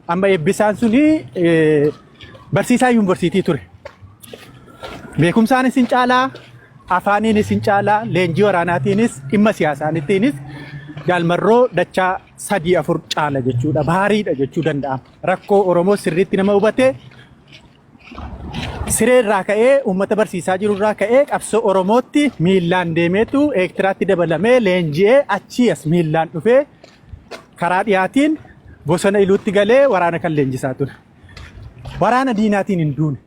amma eebbisaan suni barsiisaa yuunivarsiitii ture. Beekumsaan isin caalaa, afaaniin isin caalaa, leenjii waraanaatiinis dhimma siyaasaanittiinis Jaalmarroo dachaa 3-4 caala jechuudha. Baariidha jechuu danda'ama. Rakkoo Oromoo sirriitti nama hubatee siree irraa ka'ee uummata barsiisaa jiru irraa ka'ee qabsoo Oromootti miillaan deemeetu eektiraatti dabalamee leenji'ee achii as miillaan dhufee karaa dhiyaatiin bosona iluutti galee waraana kan leenjisaa ture. Waraana diinaatiin hin duune.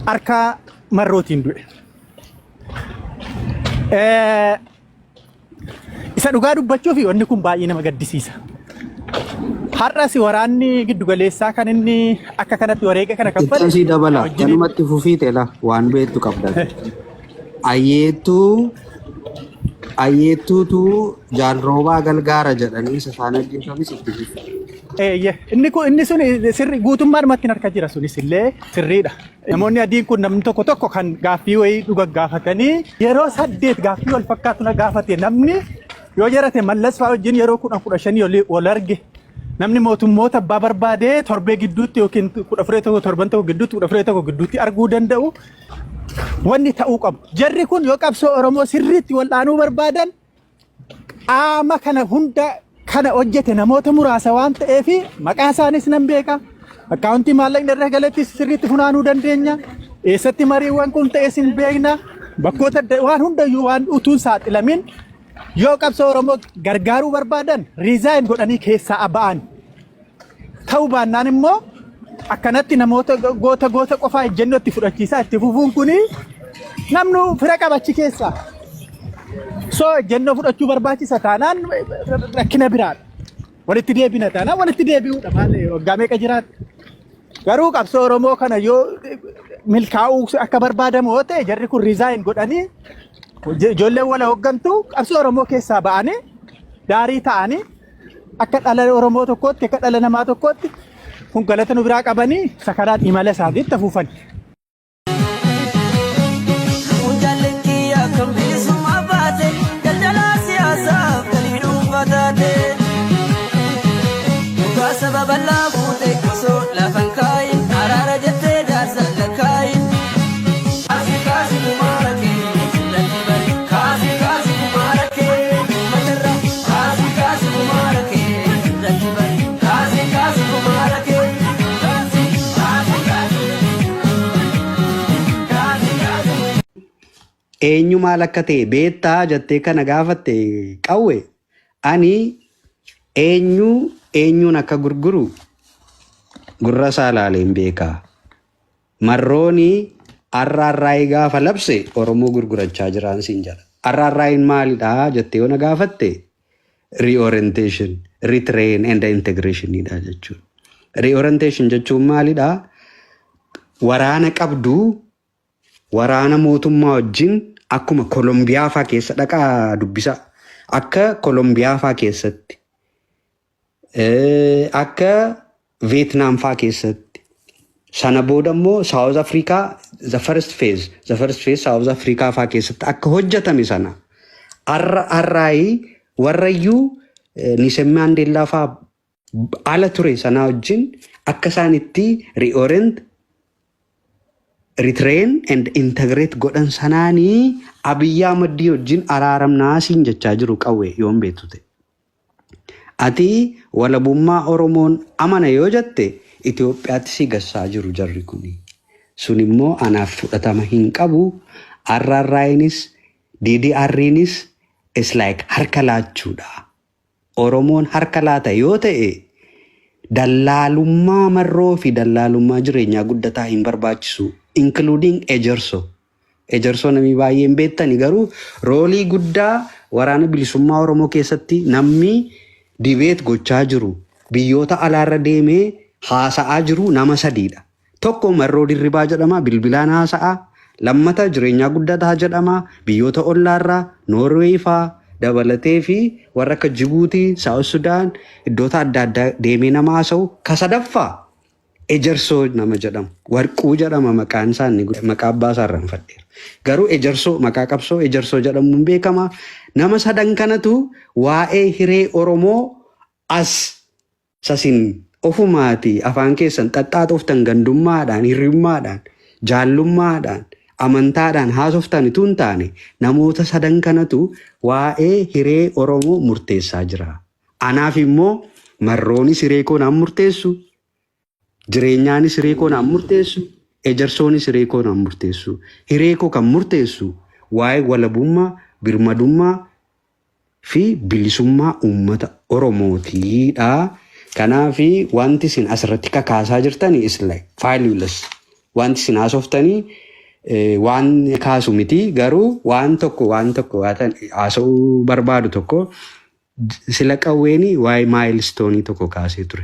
Harka marrootiin du'e. Isa dhugaa dubbachuuf wanni kun baay'ee nama gaddisiisa. Har'as waraanni giddugaleessaa kan inni akka kanatti wareega kana kaffale. Itti dabala kanumatti fufiite la waan beektu qabda. Ayyeettuutu jaalroobaa galgaara jedhanii isa faana ajjeesanis itti fufi. Inni sun sirri guutummaadhumatti harka jira sunis illee sirriidha. Namoonni adiin kun namni tokko tokko kan gaaffii wayii dhuga gaafatanii yeroo 8 gaaffii wal fakkaatu na gaafate namni yoo jarate mallas fa'aa wajjin yeroo 10-15 wal arge namni mootummoota abbaa barbaadee torbee gidduutti yookiin 14 torban tokko gidduutti 14 gidduutti arguu danda'u wanni ta'uu qabu. Jarri kun yoo qabsoo Oromoo sirriitti wal dhaanuu barbaadan qaama kana hunda kana hojjete namoota muraasa waan ta'eef maqaa isaanis nan beeka. Akkaawuntii maallaqni irra galetti sirriitti funaanuu dandeenya. Eessatti mariiwwan kun ta'es hin beekna. Bakkoota waan hundayyuu waan utuun saaxilamin yoo qabsoo Oromoo gargaaruu barbaadan riizaayin godhanii keessaa ba'an. Ta'uu baannaan immoo akkanatti namoota goota qofaa ejjennoo itti fudhachiisaa itti fufuun kuni namnu fira qabachi keessaa. So ejjennoo fudhachuu barbaachisa taanaan rakkina biraadha. Walitti deebina taanaan walitti deebi'uudha malee waggaa meeqa jiraata. Garuu qabsoo Oromoo kana yoo milkaa'uu akka barbaadamu yoo ta'e jarri kun riizaayin godhanii ijoolleen wala hooggantu qabsoo Oromoo keessaa ba'anii daarii ta'anii akka dhala Oromoo tokkootti akka dhala namaa tokkootti kun galata nu biraa qabanii sakaraan imala isaaniitti afuufan. Eenyu maal akka ta'e beektaa jettee kana gaafatte qawwe ani eenyuun akka gurguru gurra isaa ilaaleen beekaa. Marrooni arraarraayii gaafa labse Oromoo gurgurachaa jiraan siin jedha. Arraarraayiin maalidhaa jettee yoo na gaafatte reorientation, retrain and integrationidha jechuudha. Reorientation jechuun maalidhaa? Waraana qabduu waraana mootummaa wajjin akkuma Kolombiyaa fa'aa keessa dhaqaa dubbisa. Akka Kolombiyaa fa'aa keessatti, akka Vietnam fa'aa keessatti, sana booda immoo South Africa the first phase South Africa fa'aa keessatti akka hojjetame sana arraayii warrayyuu Nelson Mandela fa'aa ala ture sana wajjin akka isaan itti reorient, retrain and integrate godhan sanaanii Abiy Ahmed wajjin araaramnaa siin jechaa jiru qawwe yoon beektu ta'e. Ati walabummaa Oromoon amana yoo jette Itoophiyaatti si gassaa jiru jarri kuni. Sun immoo anaaf fudhatama hin qabu. Arraarraayinis DDRinis is like harka laachuudha. Oromoon harka laata yoo ta'e dallaalummaa marroo fi dallaalummaa jireenyaa guddataa hin barbaachisu. Including Ejerso. Ejerso namni baay'een beektani garuu roolii guddaa waraana bilisummaa Oromoo keessatti namni dibeet gochaa jiru biyyoota alaarra deemee haasa'aa jiru nama sadiidha. Tokko Marroo Dirribaa jedhama, bilbilaan haasa'aa. Lammata jireenyaa guddataa jedhama, biyyoota ollaarraa Noorweey fa'aa dabalatee fi warra akka Jibuutii, Saawus Sudaan iddoota adda addaa deemee nama haasa'u. Ka sadaffaa Ejersoo nama jedhamu, Warquu jedhama maqaan isaanii, maqaa abbaa isaarraa hin fadheera. Garuu Ejersoo maqaa qabsoo Ejersoo jedhamuun beekama. Nama sadan kanatu waa'ee hiree Oromoo as sasin ofumaati afaan keessan xaxxaatoftan gandummaadhaan hirrummaadhaan jaallummaadhaan amantaadhaan haasoftan itoo hin taane namoota sadan kanatu waa'ee hiree Oromoo murteessaa jira. Anaaf immoo marroonis hiree koo naan murteessu, jireenyaanis hiree koo naan murteessu, ejersoonis hiree koo naan murteessu. Hiree koo kan murteessu waa'ee walabummaa, birmadummaa fi bilisummaa uummata Oromootiidha. Kanaaf wanti isin asirratti kakaasaa jirtanii is like valueless. Wanti isin haasoftanii waan kaasu miti garuu waan tokko haasa'uu barbaadu tokko sila qawweeni waa'ee maayilisitoonii tokko kaasee ture.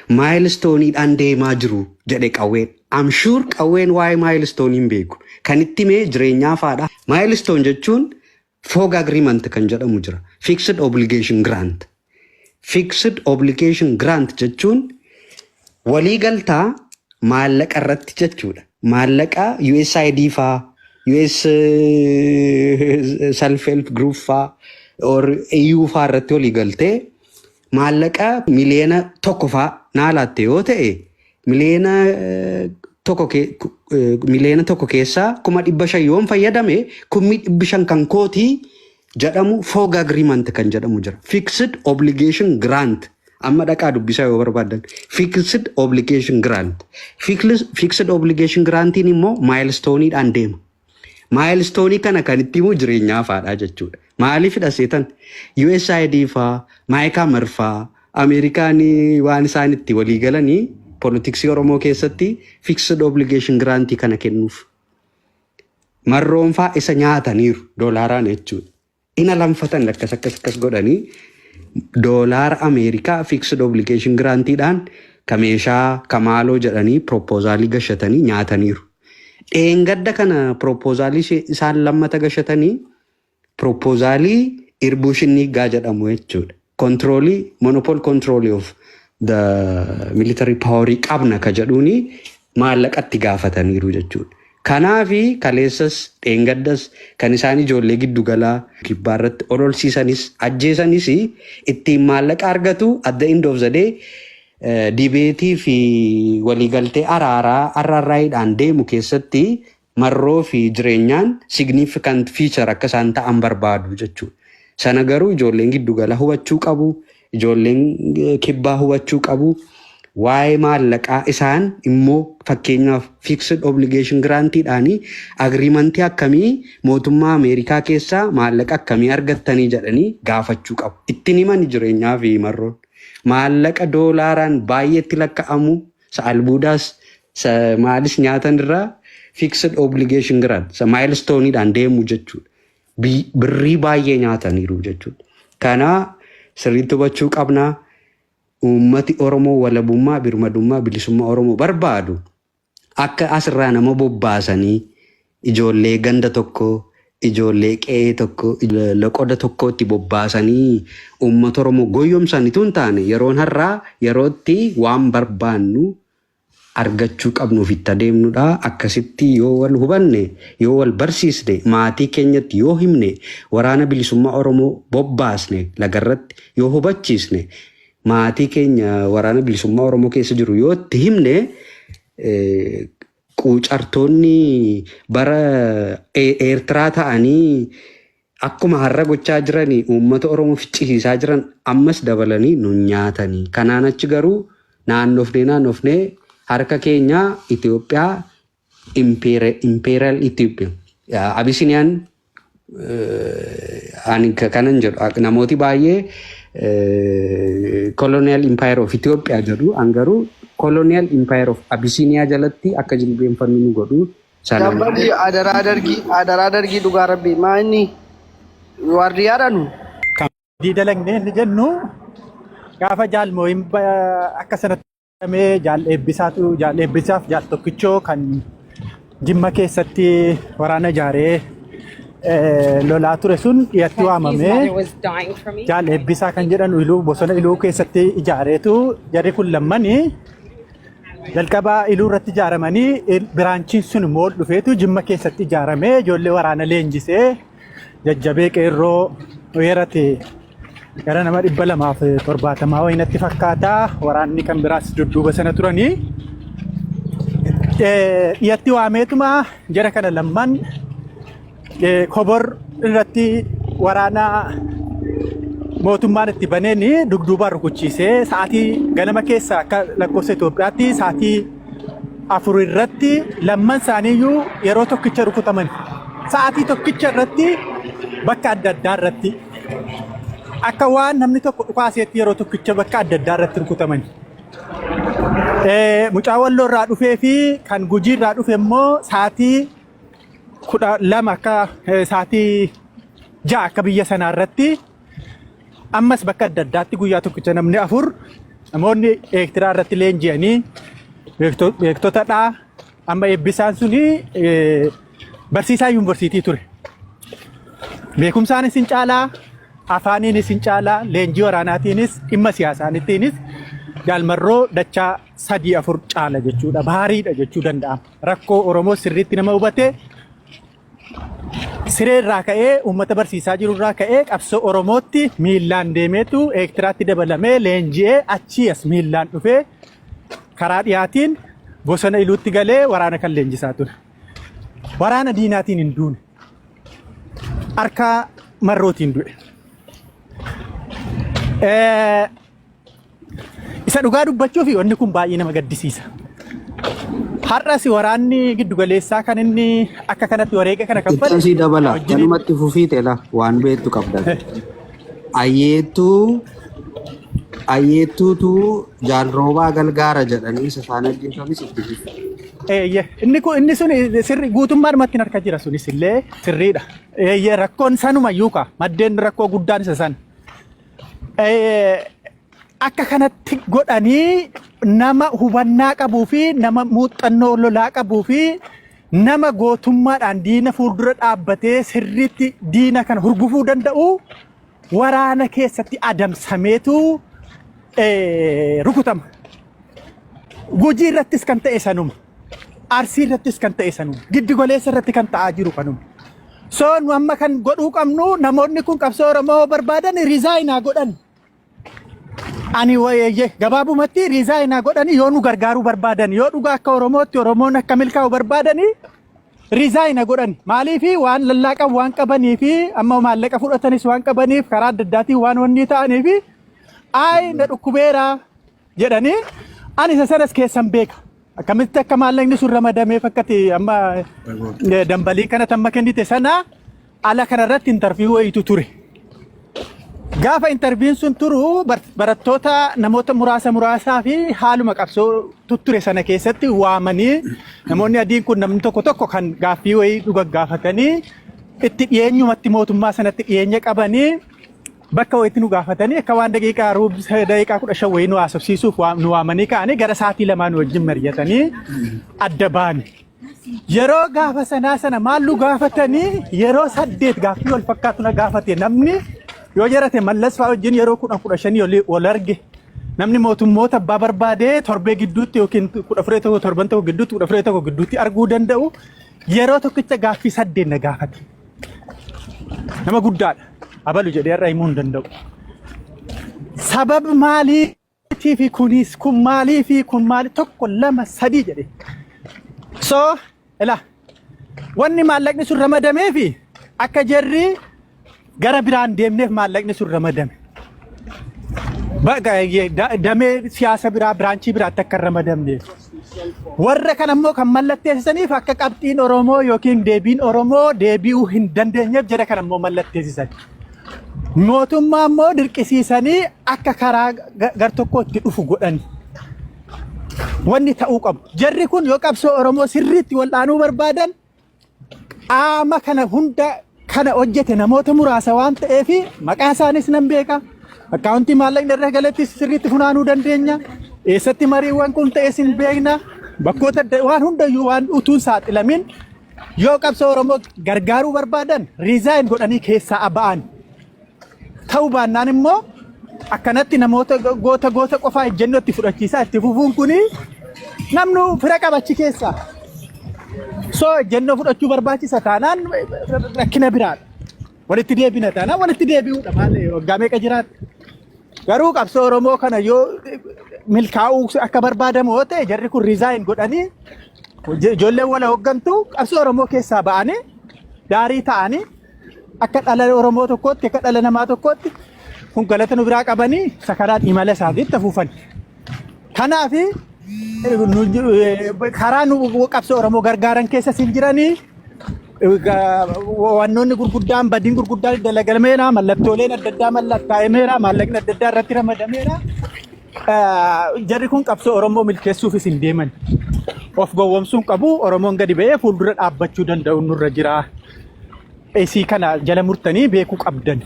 Maayilistooniidhaan deemaa jiru jedhe qawween. I'm sure qawween waa'ee maayilistoonii hin beeku. Kan itti mee jireenyaa faadha. Maayilistoon jechuun fog agreement kan jedhamu jira. Fixed obligation grant. Fixed obligation grant jechuun waliigaltaa maallaqa irratti jechuudha. Maallaqa USAID faa, US self-help group faa, or EU faa irratti waliigaltee maallaqa miliyoona tokko faa naalaatte yoo ta'e miliyoona tokko keessaa 500,000 yoon fayyadame 500,000 kan kootii jedhamu fog agreement kan jedhamu jira. Fixed obligation grant. Amma dhaqaa dubbisaa yoo barbaadan. Fixed obligation grant. Fixed obligation grantiin immoo maayilistooniidhaan deema. Maayilistoonii kana kan itti immoo jireenyaa faadhaa jechuudha. Maaliif hidhaseetan USAID faa, Maayikaa Marfaa, Ameerikaan waan isaan itti walii galanii poolitiksii Oromoo keessatti fixed obligation grantii kana kennuuf. Marroonfaa isa nyaataniiru doolaaraan jechuudha. Ina lanfatan akkas godhanii doolaara Ameerikaa fixed obligation grantiidhaan kameeshaa kamaaloo jedhanii proposaalii gashatanii nyaataniiru. Dheengadda kana proposaalii isaan lammata gashatanii proposaalii Irbushinnigaa jedhamu jechuudha. Monopol control of the military power qabna ka jedhuuni maallaqatti gaafataniiru jechuudha. Kanaafi kaleessas dheengaddas kan isaan ijoollee giddu galaa kibbaarratti ololsiisanis ajjeesanis ittiin maallaqa argatu at the end of the day dibeetii fi waliigaltee araaraa deemu keessatti marroo fi jireenyaan significant feature akka isaan ta'an barbaadu jechuudha. Sana garuu ijoolleen giddu galaa hubachuu qabu, ijoolleen kibbaa hubachuu qabu. Waa'ee maallaqaa isaan immoo fakkeenyaaf fixed obligation grantiidhaanii agreementii akkamii mootummaa Ameerikaa keessaa maallaqa akkamii argattanii jedhanii gaafachuu qabu. Ittiin himan jireenyaa fi marroon maallaqa doolaaraan baay'eetti lakka'amu albuudaas maalis nyaatan irraa fixed obligation grant maayilistooniidhaan deemu jechuudha. Birrii baay'ee nyaataniiru jechuudha. Kana sirriitti hubachuu qabnaa. Uummati Oromoo walabummaa, birmadummaa, bilisummaa Oromoo barbaadu akka asirraa nama bobbaasanii ijoollee ganda tokko, ijoollee qe'ee tokko, loqoda tokkotti bobbaasanii uummata Oromoo goyyomsan itoo hin taane yeroon har'aa yerootti waan barbaannu argachuu qabnuuf itti adeemnudha. Akkasitti yoo wal hubanne, yoo wal barsiisne, maatii keenyatti yoo himne, waraana bilisummaa Oromoo bobbaasne lagarratti yoo hubachiisne, maatii keenya waraana bilisummaa Oromoo keessa jiru yoo itti himne quucartoonni bara Eertiraa ta'anii akkuma har'a gochaa jiranii uummata Oromoo ficcisiisaa jiran ammas dabalanii nu nyaatanii. Kanaan achi garuu naannofnee harka keenya Itoophiyaa Imperial Itoophiyaa Abisiniyaan kanan jedhu namooti baay'ee Colonial Empire of Ethiopia jedhu angaruu Colonial Empire of Abyssinia jalatti akka jilbeenfannu nu godhu Gambadi adaraa dargii dhugaa rabbi maa inni waardiyaadhaanu kan diidalagne inni jennu gaafa jaalmoo akka sanatti jaal eebbisaaf jaal tokkichoo kan Jimma keessatti waraana ijaaree lolaa ture sun dhiyaatti waamamee jaal eebbisaa kan jedhan bosona iluu keessatti ijaareetu jarri kun lammanii jalqabaa iluu irratti ijaaramanii biraanchiin sun immoo dhufeetu Jimma keessatti ijaaramee ijoollee waraana leenjisee jajjabee qeerroo weerate gara nama 270 wayinatti fakkaata waraanni kan biraas dudduuba sana turanii dhiyatti waameetuma jara kana lamman kobor irratti waraana mootummaan itti baneeni dugduubaan rukuchiisee sa'aatii ganama keessa akka lakkoofsa Itoophiyaatti sa'aatii 4 irratti lamman isaaniiyyuu yeroo tokkicha rukutaman sa'aatii tokkicha irratti bakka adda addaa irratti akka waan namni tokko dhukaaseetti yeroo tokkicha bakka adda addaa irratti rukutaman. Mucaa Walloo irraa dhufee fi kan Gujii irraa dhufe immoo sa'aatii 12 akka sa'aatii 6 akka biyya sanaa irratti ammas bakka adda addaatti guyyaa tokkicha namni 4 namoonni Eertiraa irratti leenji'anii beektotadha. Amma eebbisaan suni barsiisaa yuunivarsiitii ture. Beekumsaanis hin caalaa, afaaniinis hin caalaa, leenjii waraanaatiinis dhimma siyaasaanittiinis jaalmarroo dachaa 3-4 caala jechuudha. Baariidha jechuu danda'ama. Rakkoo Oromoo sirriitti nama hubate siree irraa ka'ee uummata barsiisaa jiru irraa ka'ee qabsoo Oromootti miillaan deemeetu Eertiraatti dabalamee leenji'ee achii as miillaan dhufee karaa dhiyaatiin bosona iluutti galee waraana kan leenjisaa ture. Waraana diinaatiin hin duune. Harka marrootiin du'e. Isa dhugaa dubbachuuf wanni kun baay'ee nama gaddisiisa. Har'as waraanni giddugaleessaa kan inni akka kanatti wareega kana kaffale. Itti dabala kanumatti fufii teela waan beektu qabdan. Ayyeettuutu jaalroobaa galgaara jedhanii isa isaan ajjeesanis itti jiru. Inni sun sirri guutummaadhumatti harka jira sunis illee sirriidha. Rakkoon sanuma yuuka maddeen rakkoo guddaan isa san. Akka kanatti godhanii nama hubannaa qabuu fi nama muuxannoo lolaa qabuu fi nama gootummaadhaan diina fuuldura dhaabbatee sirriitti diina kana hurgufuu danda'u waraana keessatti adamsameetu rukutama. Gujii irrattis kan ta'e sanuma. Arsii irrattis kan ta'e sanuma. Giddugoleessa irratti kan ta'aa jiru kanuma. So nu amma kan godhuu qabnu namoonni kun qabsoo Oromoo barbaadan riizaayinaa godhan. Ani wayyee gabaabumatti riizaayinaa godhanii yoo nu gargaaruu barbaadan yoo dhugaa akka Oromootti Oromoon akka milkaa'u barbaadanii riizaayinaa godhan. Maaliif waan lallaaqan waan qabanii fi amma maallaqa fudhatanis waan qabaniif karaa adda addaatiin waan wanni ta'aniif na dhukkubeera jedhanii ani isa sanas keessan beeka. Akkamitti akka maallaqni sun ramadamee fakkati amma dambalii kana tamma kennite sana ala kanarratti intarviiyuu wayitu ture. Gaafa intarviin sun turu barattoota namoota muraasaa fi haaluma qabsoo ture sana keessatti waamanii namoonni adiin kun namni tokko kan gaaffii wayii gaafatanii itti dhiyeenyumatti mootummaa sanatti dhiyeenya qabanii bakka wayitti nu gaafatanii akka waan daqiiqaa 15 wayii nu haasofsiisuuf nu waamanii ka'anii gara sa'aatii 2 wajjin mari'atanii adda baane. Yeroo gaafa sana maal gaafatanii yeroo 8 gaaffii wal fakkaatu na gaafate namni yoo jarate mallas fa'aa wajjin yeroo 15 wal arge namni mootummoota abbaa barbaadee torbee gidduutti yookiin 14 gidduutti arguu danda'u yeroo tokkicha gaaffii 8 na gaafate. Nama guddaadha. Abalu jedhee irraa himuu hin danda'u. Sabab maaliitiif kun maaliif kun maali tokko 2 3 jedhe. So ela wanni maallaqni sun ramadameefi akka jarri gara biraan deemneef maallaqni sun ramadame. Damee siyaasa biraa biraanchii biraatti akka ramadamneef. Warra kan ammoo kan mallatteessaniif akka qabxiin Oromoo yookiin deebiin Oromoo deebi'uu hin dandeenyeef jara kan ammoo mallatteessisan. Mootummaa ammoo dirqisiisanii akka karaa gar tokkootti dhufu godhan. Wanni ta'uu qabu. Jarri kun yoo qabsoo Oromoo sirriitti wal'aanuu barbaadan qaama kana hunda kana hojjete namoota muraasa waan ta'eef maqaa isaanis nan beeka. Akkaawuntii maallaqni irra galetti sirriitti funaanuu dandeenya. Eessatti mariiwwan kun ta'es hin beekna. Bakkoota waan hundayyuu waan utuun saaxilamin yoo qabsoo Oromoo gargaaruu barbaadan riizaayin godhanii keessaa ba'an. Ta'uu baannaan immoo akkanatti namoota goota qofaa ejjennoo itti fudhachiisaa itti fufuun kuni namnu fira qabachi keessa. So ejjennoo fudhachuu barbaachisa taanaan rakkina biraadha. walitti deebina taana walitti deebi'uudha maal waggaamee qajiraat garuu qabsoo Oromoo kana yoo milkaa'uu akka barbaadamu yoo ta'e jarri kun resign godhanii ijoolleen wala hoggantu qabsoo Oromoo keessaa ba'anii daarii ta'anii akka dhala Oromoo tokkootti akka dhala namaa tokkootti kun galata nu biraa qabanii sakaraan imala isaatiitti afuufan. Kanaaf karaa nu qabsoo Oromoo gargaaran keessa siin jiranii wannoonni gurguddaan badiin gurguddaan dalagameera mallattooleen adda addaa mallattaa'emeera maallaqni adda addaa irratti ramadameera. Jarri kun qabsoo Oromoo milkeessuufis hin deeman. Of gowwoomsuun qabu Oromoon gadi ba'ee fuuldura dhaabbachuu danda'u nurra jira. Isii kana jala murtanii beekuu qabdan.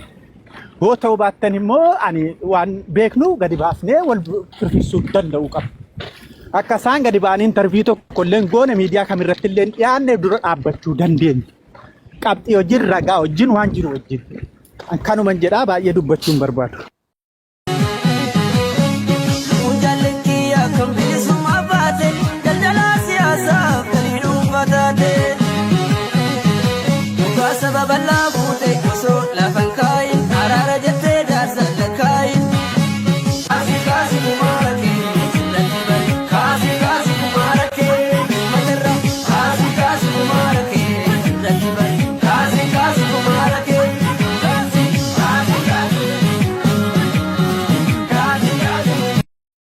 Yoo ta'uu baattan immoo ani waan beeknu gadi baafnee wal firfisuu danda'uu qaba. Akka isaan gadi ba'anii interviyuu tokko illee goone miidiyaa kamirratti illee dhiyaanne dura dhaabbachuu dandeenya. Qabxii wajjin ragaa wajjin waan jiru wajjin. Kanuman jedhaa baay'ee dubbachuu hin barbaadu. Sababala